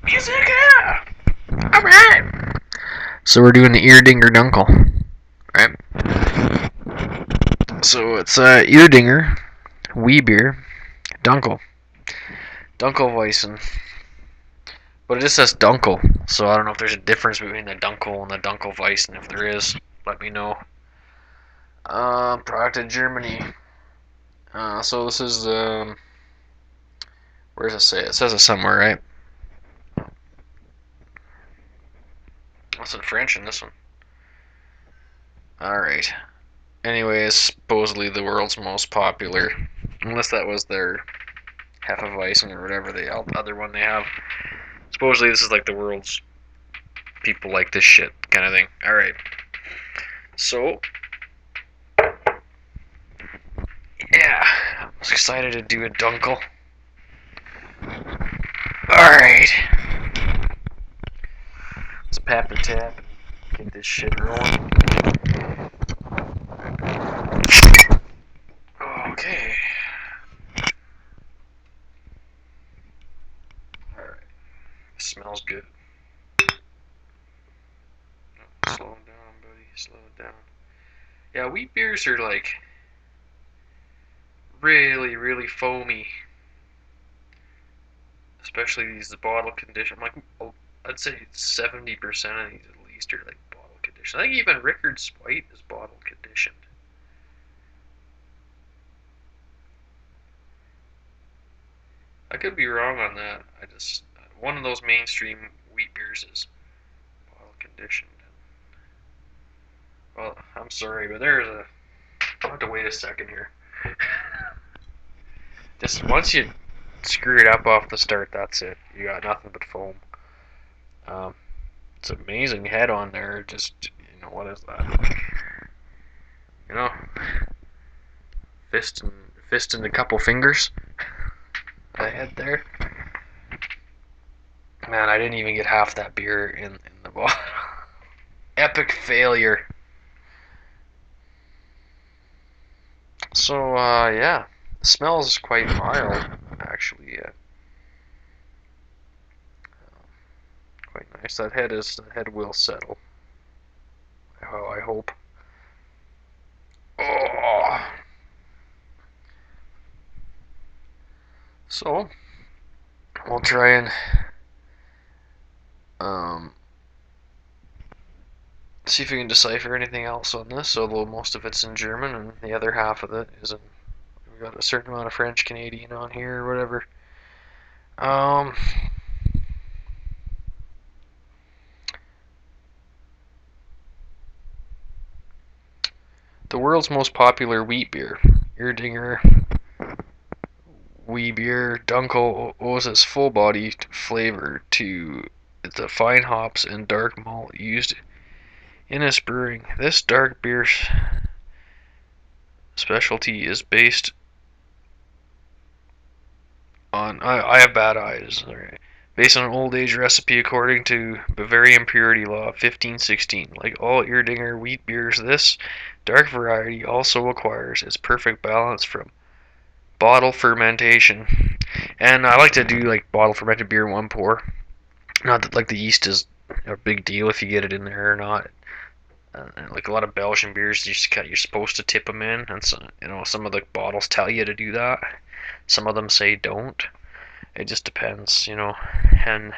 Beerzerker! Alright! So we're doing the Erdinger Dunkel, right? So it's Erdinger, wee beer, Dunkel, Dunkelweizen. But it just says Dunkel, so I don't know if there's a difference between the Dunkel and the Dunkelweizen. If there is, let me know. Product of Germany. So this is, where does it say? It says it somewhere, right? It's in French in this one. Alright. Anyway, it's supposedly the world's most popular. Unless that was their Hefeweizen or whatever the other one they have. Supposedly this is like the world's people like this shit kind of thing. Alright. So, yeah. I'm excited to do a Dunkel. Alright. Let's pap and tap and get this shit rolling. Okay. Alright. Smells good. Slow it down, buddy. Slow it down. Yeah, wheat beers are like really, really foamy. Especially these bottle condition. Like, I'd say 70% of these at least are like bottle conditioned. I think even Rickard's White is bottle conditioned. I could be wrong on that. I just one of those mainstream wheat beers is bottle conditioned. Well, I'm sorry, but there's a. I'll have to wait a second here. Just once you screw it up off the start, that's it. You got nothing but foam. Um, it's an amazing head on there. Just what is that? You know, fist and a couple fingers. The head there. Man, I didn't even get half that beer in the bottle. Epic failure. So yeah, the smells quite mild actually. Quite nice. That head will settle. I hope. Oh. So we'll try and um, see if we can decipher anything else on this. Although most of it's in German and the other half of it is in. We got a certain amount of French Canadian on here or whatever. Um. The world's most popular wheat beer, Erdinger wheat beer, Dunkel owes its full-bodied flavor to the fine hops and dark malt used in its brewing. This dark beer specialty is based on I have bad eyes. Right. Based on an old age recipe according to Bavarian Purity Law 1516. Like all Erdinger wheat beers, this dark variety also acquires its perfect balance from bottle fermentation. And I like to do like bottle fermented beer in one pour. Not that like the yeast is a big deal if you get it in there or not. Like a lot of Belgian beers, you're supposed to tip them in, and so, some of the bottles tell you to do that. Some of them say don't. It just depends, And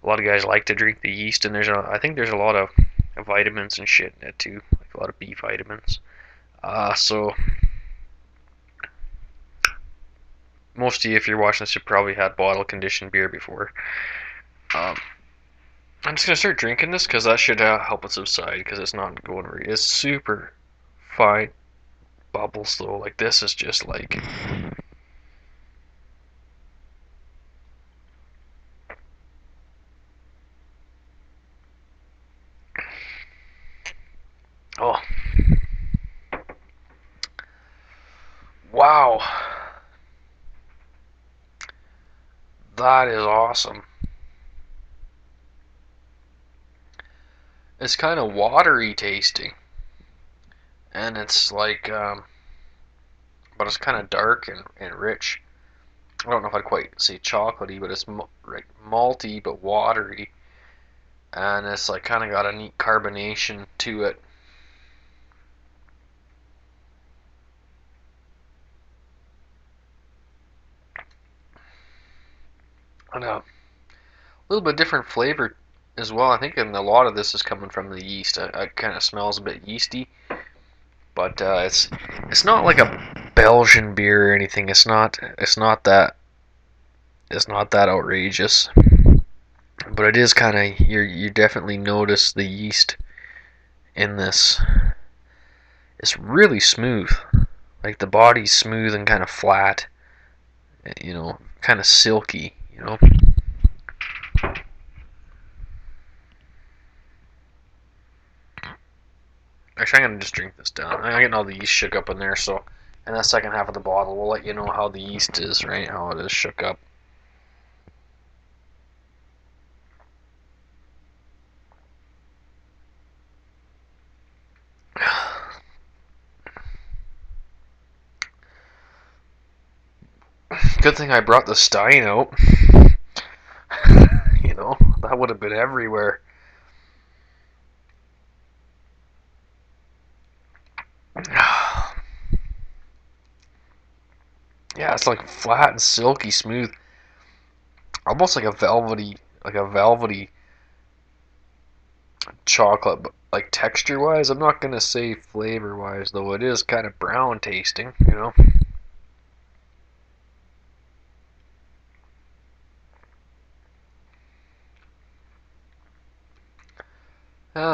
a lot of guys like to drink the yeast, and I think there's a lot of vitamins and shit in it too, like a lot of B vitamins. So most of you, if you're watching this, you probably had bottle conditioned beer before. Um, I'm just gonna start drinking this because that should help it subside because it's not going. It's super fine bubbles though. Like this is just like. Oh, wow, that is awesome. It's kind of watery tasting, and it's like, but it's kind of dark and rich. I don't know if I'd quite say chocolatey, but it's like malty but watery, and it's like kind of got a neat carbonation to it. And a little bit different flavor as well. I think a lot of this is coming from the yeast. It kind of smells a bit yeasty, but it's not like a Belgian beer or anything. It's not that outrageous. But it is kind of you definitely notice the yeast in this. It's really smooth. Like the body's smooth and kind of flat, kind of silky. Actually, I'm gonna just drink this down. I'm getting all the yeast shook up in there, so in the second half of the bottle, we'll let you know how the yeast is, right? How it is shook up. Good thing I brought the stein out. That would have been everywhere. Yeah, it's like flat and silky smooth, almost like a velvety chocolate, but like texture wise. I'm not gonna say flavor wise though. It is kind of brown tasting.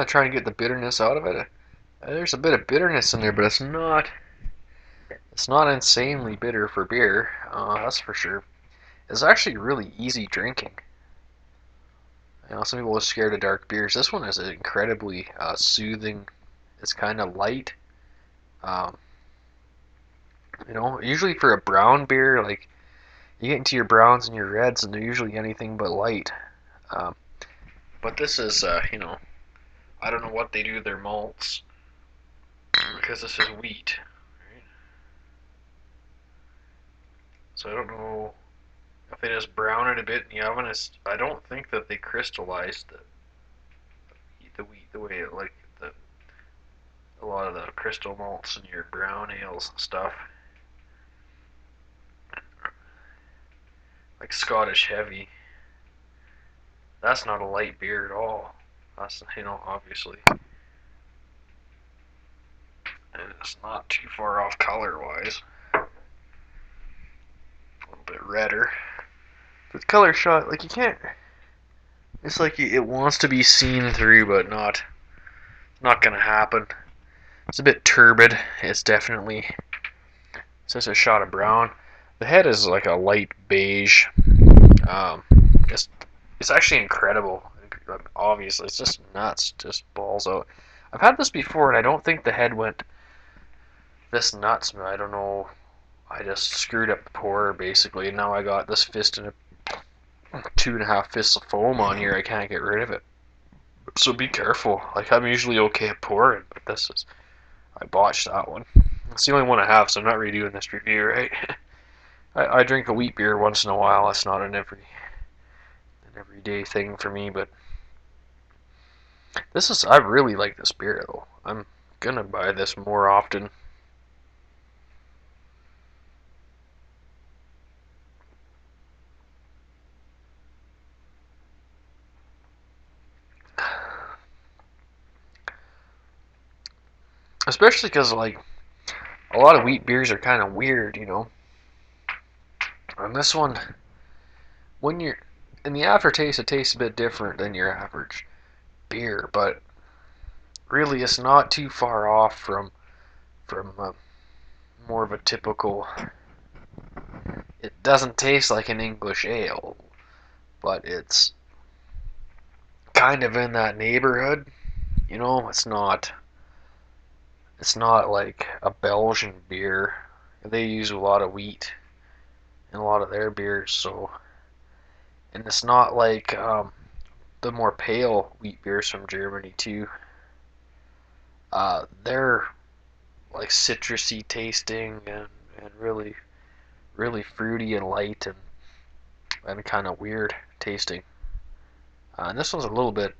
Trying to get the bitterness out of it. There's a bit of bitterness in there, but it's not insanely bitter for beer. That's for sure. It's actually really easy drinking. Some people are scared of dark beers. This one is incredibly soothing. It's kind of light. Um, usually for a brown beer, like you get into your browns and your reds, and they're usually anything but light. Um, but this is, I don't know what they do to their malts because this is wheat, right? So I don't know if they just brown it a bit in the oven. I don't think that they crystallize the wheat the way it like a lot of the crystal malts in your brown ales and stuff, like Scottish Heavy. That's not a light beer at all. That's obviously, and it's not too far off color wise. A little bit redder. The color shot, like you can't. It's like it wants to be seen through, but not gonna happen. It's a bit turbid. It's just a shot of brown. The head is like a light beige. Um, it's it's actually incredible. Obviously, it's just nuts, just balls out. I've had this before, and I don't think the head went this nuts. I don't know. I just screwed up the pour basically, and now I got this fist and 2.5 fists of foam on here. I can't get rid of it. So be careful. Like I'm usually okay at pouring, but I botched that one. It's the only one I have, so I'm not redoing this review, right? I drink a wheat beer once in a while. That's not an everyday thing for me, but I really like this beer though. I'm gonna buy this more often. Especially because like a lot of wheat beers are kind of weird. And this one, when you're in the aftertaste, it tastes a bit different than your average beer, but really it's not too far off from more of a typical. It doesn't taste like an English ale, but it's kind of in that neighborhood. It's not like a Belgian beer. They use a lot of wheat in a lot of their beers, and it's not like the more pale wheat beers from Germany too. They're like citrusy tasting and really really fruity and light and kind of weird tasting. And this one's a little bit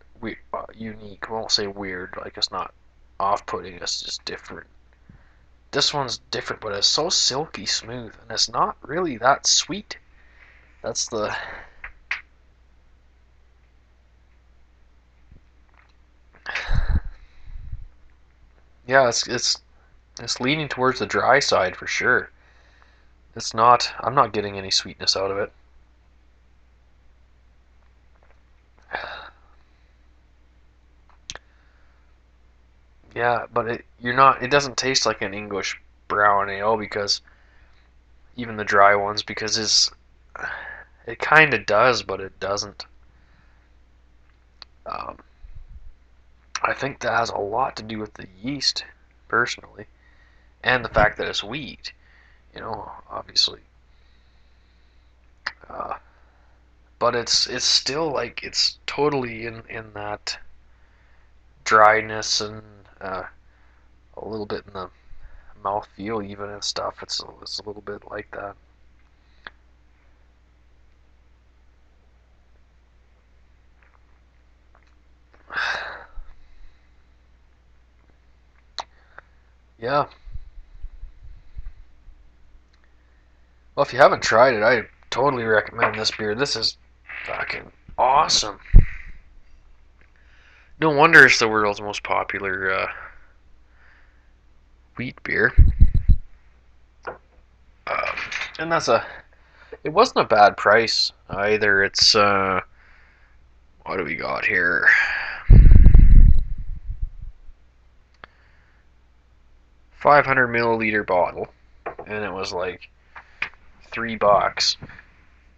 unique. I won't say weird, like it's not off-putting, it's just different. This one's different, but it's so silky smooth, and it's not really that sweet. That's the... Yeah, it's leaning towards the dry side for sure. It's not... I'm not getting any sweetness out of it. Yeah, but you're not... It doesn't taste like an English brown ale because... Even the dry ones, because it kind of does, but it doesn't. Um, I think that has a lot to do with the yeast, personally, and the fact that it's wheat. Obviously. Uh, but it's still like it's totally in that dryness and a little bit in the mouth feel even and stuff. It's a little bit like that. Yeah. Well, if you haven't tried it, I totally recommend this beer. This is fucking awesome. No wonder it's the world's most popular wheat beer. Uh, and it wasn't a bad price either. It's, what do we got here? 500 milliliter bottle. And it was like $3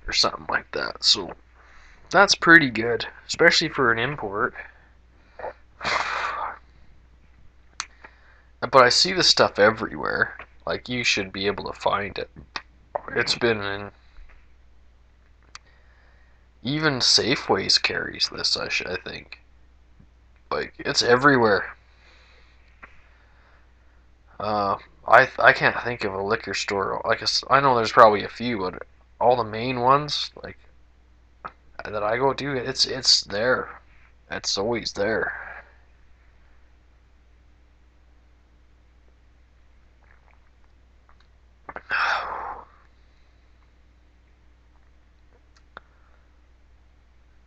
or something like that. So that's pretty good, especially for an import. But I see this stuff everywhere. Like, you should be able to find it. It's been in... Even Safeways carries this, I think. Like, it's everywhere. Uh, I can't think of a liquor store. Like, I know there's probably a few, but all the main ones, like, that I go to, it's there. It's always there.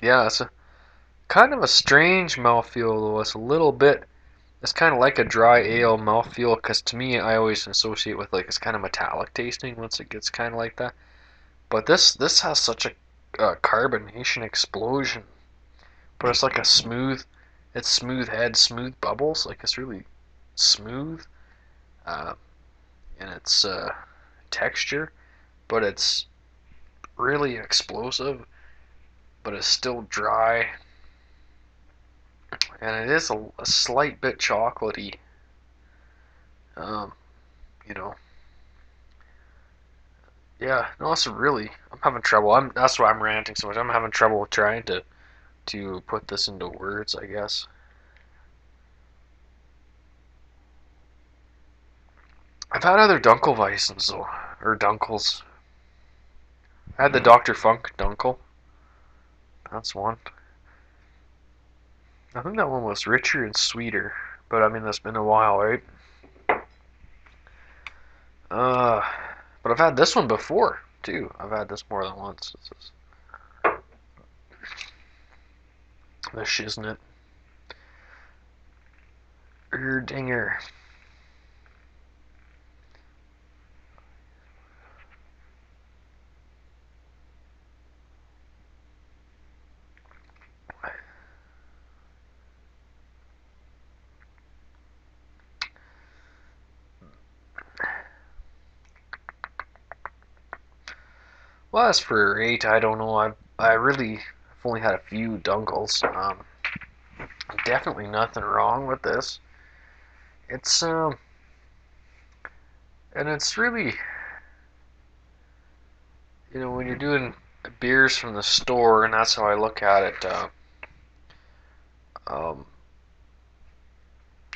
Yeah, it's a kind of a strange mouthfeel though. It's kind of like a dry ale mouthfeel because to me I always associate with like it's kind of metallic tasting once it gets kind of like that. But this has such a carbonation explosion, but it's like it's smooth head, smooth bubbles. Like it's really smooth uh, in its texture, but it's really explosive, but it's still dry, and it is a slight bit chocolatey. Um, you know, yeah. No, it's really. I'm having trouble. That's why I'm ranting so much. I'm having trouble trying to put this into words, I guess. I've had other Dunkelweissens though, or Dunkels. I had the Dr. Funk Dunkel. That's one. I think that one was richer and sweeter, but I mean that's been a while, right? Uh, but I've had this one before too. I've had this more than once. This is the Shiznit Erdinger. Well, as for rate, I don't know. I really have only had a few Dunkels. Definitely nothing wrong with this. It's and it's really, when you're doing beers from the store, and that's how I look at it. Um,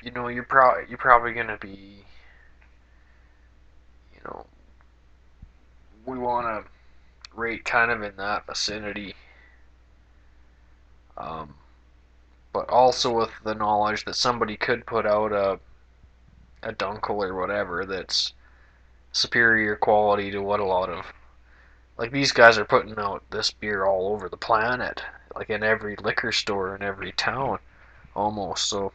you're probably gonna be, you know, we want to rate kind of in that vicinity, um, but also with the knowledge that somebody could put out a Dunkel or whatever that's superior quality to what a lot of, like, these guys are putting out this beer all over the planet, like in every liquor store in every town almost. So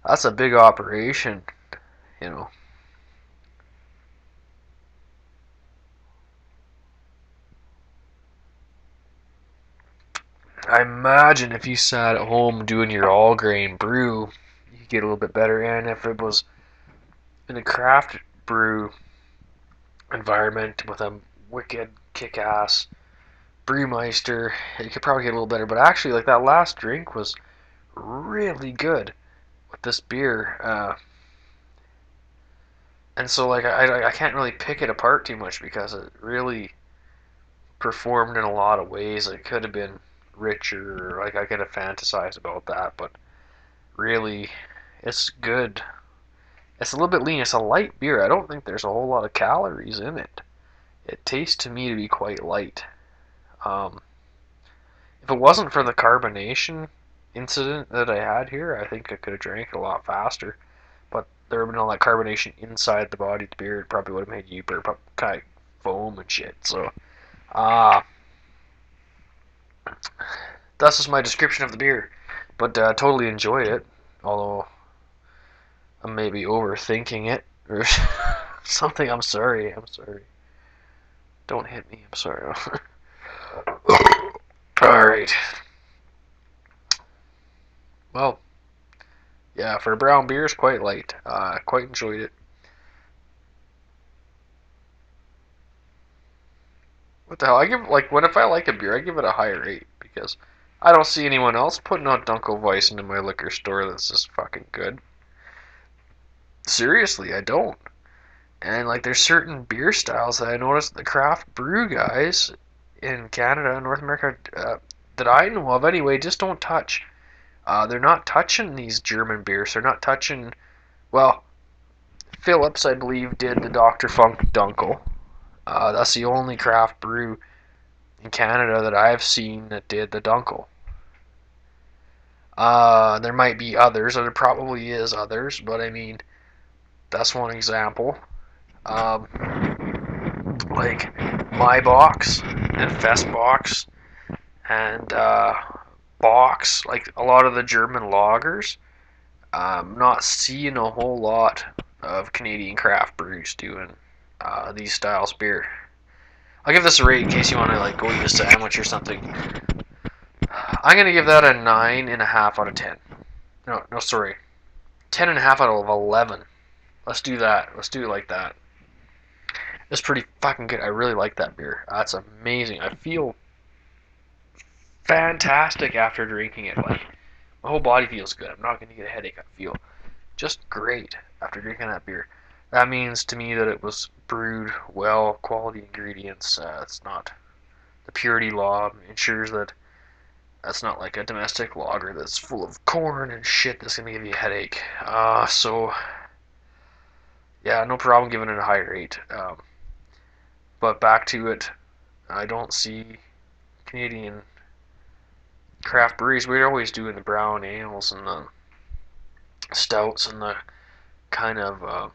that's a big operation, you know. I imagine if you sat at home doing your all grain brew, you get a little bit better. And if it was in a craft brew environment with a wicked kick ass brewmeister, you could probably get a little better. But actually, like, that last drink was really good with this beer. And so, like, I can't really pick it apart too much because it really performed in a lot of ways. It could have been richer, like, I could have fantasized about that, but really, it's good. It's a little bit lean. It's a light beer. I don't think there's a whole lot of calories in it. It tastes to me to be quite light. Um, if it wasn't for the carbonation incident that I had here, I think I could have drank it a lot faster. But there would have been all that carbonation inside the body of the beer. It probably would have made you burp up kind of foam and shit. So, uh, that's just my description of the beer. But totally enjoyed it. Although I'm maybe overthinking it or something. I'm sorry. I'm sorry. Don't hit me. I'm sorry. Alright. Well, yeah, for a brown beer, it's quite light. Quite enjoyed it. What the hell? I give, like, what if I like a beer? I give it a higher rate because I don't see anyone else putting out Dunkelweiss into my liquor store that's just fucking good. Seriously, I don't. And, like, there's certain beer styles that I noticed the craft brew guys in Canada and North America, that I know of anyway, just don't touch. They're not touching these German beers. They're not touching. Well, Phillips, I believe, did the Dr. Funk Dunkel. That's the only craft brew in Canada that I've seen that did the Dunkel. There might be others, or there probably is others, but I mean, that's one example. Um, like My Box and Fest Box and Box, like a lot of the German lagers. I'm not seeing a whole lot of Canadian craft brews doing these styles beer. I'll give this a rate in case you want to, like, go eat a sandwich or something. I'm gonna give that a 9.5 out of 10. No, no, sorry, 10.5 out of 11. Let's do that. Let's do it like that. It's pretty fucking good. I really like that beer. That's amazing. I feel fantastic after drinking it. Like, my whole body feels good. I'm not gonna get a headache. I feel just great after drinking that beer. That means to me that it was brewed well, quality ingredients. It's not, the purity law ensures that that's not like a domestic lager that's full of corn and shit that's gonna give you a headache. So yeah, no problem giving it a high rate. But back to it, I don't see Canadian craft breweries. We're always doing the brown ales and the stouts and the kind of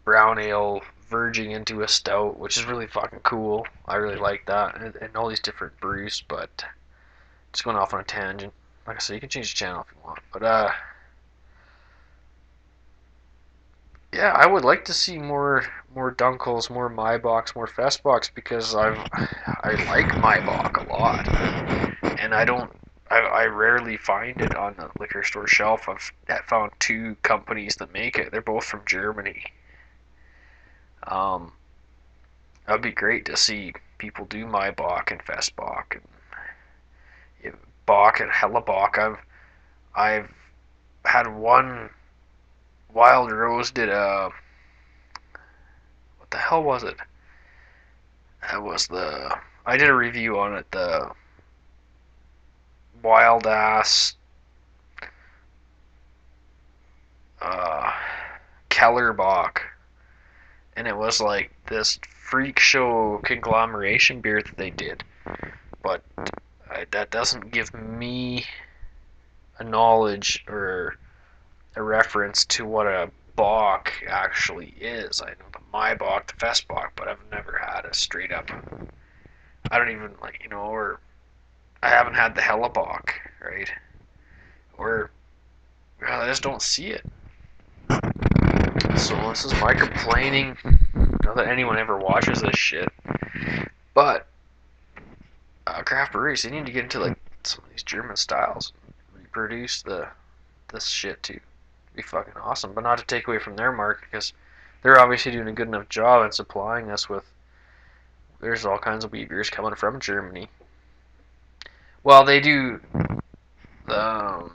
brown ale verging into a stout, which is really fucking cool. I really like that, and all these different brews. But just going off on a tangent. Like I said, you can change the channel if you want. But yeah, I would like to see more Dunkels, more Maibachs, more Festbachs because I like Maibach a lot, and I rarely find it on the liquor store shelf. I've found two companies that make it. They're both from Germany. Um, that'd be great to see people do Maibach and Festbach and, yeah, Bach and Hellebach. I've had one Wild Rose did a, what the hell was it? That was the, I did a review on it. The Wild Ass uh, Kellerbach, and it was like this freak show conglomeration beer that they did. But that doesn't give me a knowledge or a reference to what a Bock actually is. I know the Maibach, the Festbach, but I've never had a straight up. I don't even like, or I haven't had the Hellebuck, right? Or I just don't see it. So this is my complaining. Not that anyone ever watches this shit, but craft breweries, they need to get into like some of these German styles, reproduce this shit to be fucking awesome, but not to take away from their market because they're obviously doing a good enough job at supplying us with. There's all kinds of wheat beers coming from Germany. Well, they do. Um,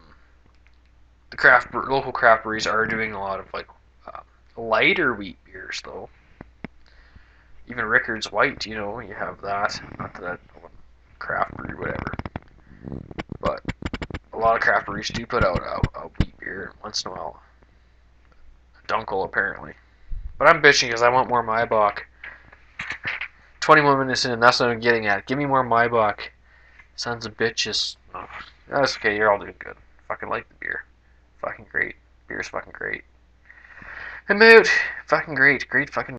the local craft breweries are doing a lot of like lighter wheat beers though. Even Rickard's White, you have that. Not that craft brew, whatever. But a lot of craft breweries do put out a wheat beer once in a while. Dunkel, apparently. But I'm bitching because I want more Maibach. 21 minutes in, and that's what I'm getting at. Give me more Maibach. Sons of bitches. Oh, that's okay, you're all doing good. Fucking like the beer. Fucking great. Beer's fucking great. I'm out. Fucking great. Great fucking